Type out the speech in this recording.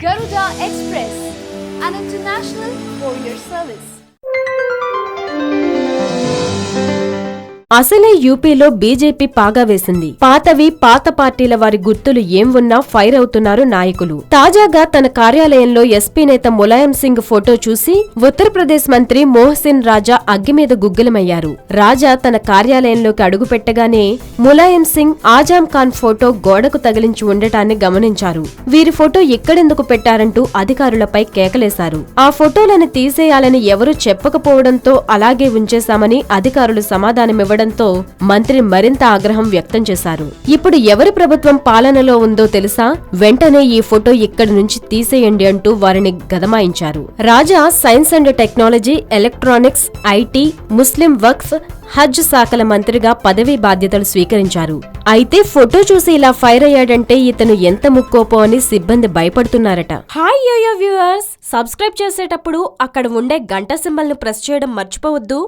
Garuda Express, an international courier service. అసలే యూపీలో BJP పాగా వేసింది. పాతవి పాత పార్టీల వారి గుర్తులు ఏం ఉన్నా ఫైర్ అవుతున్నారు నాయకులు. తాజాగా తన కార్యాలయంలో ఎస్పీ నేత ములాయం సింగ్ ఫోటో చూసి ఉత్తరప్రదేశ్ మంత్రి మోహసిన్ రాజా అగ్గిమీద గుగ్గిలమయ్యారు. రాజా తన కార్యాలయంలోకి అడుగుపెట్టగానే ములాయం సింగ్ ఆజాం ఖాన్ ఫోటో గోడకు తగిలించి ఉండటాన్ని గమనించారు. వీరి ఫోటో ఇక్కడెందుకు పెట్టారంటూ అధికారులపై కేకలేశారు. ఆ ఫోటోలను తీసేయాలని ఎవరూ చెప్పకపోవడంతో అలాగే ఉంచేశామని అధికారులు సమాధానమివ్వడం మంత్రి మరింత ఆగ్రహం వ్యక్తం చేశారు. ఇప్పుడు ఎవరి ప్రభుత్వం పాలనలో ఉందో తెలుసా? వెంటనే ఈ ఫోటో ఇక్కడి నుంచి తీసేయండి అంటూ వారిని గదమాయించారు. Raja science and technology, electronics, IT, ముస్లిం వక్ఫ్, హజ్ శాఖల మంత్రిగా పదవీ బాధ్యతలు స్వీకరించారు. అయితే ఫోటో చూసి ఇలా ఫైర్ అయ్యాడంటే ఇతను ఎంత ముక్కోపో అని సిబ్బంది భయపడుతున్నారట. హాయ్ యోయో వ్యూవర్స్, సబ్స్క్రైబ్ చేసేటప్పుడు అక్కడ ఉండే గంట సింబల్ ను ప్రెస్ చేయడం మర్చిపోవద్దు.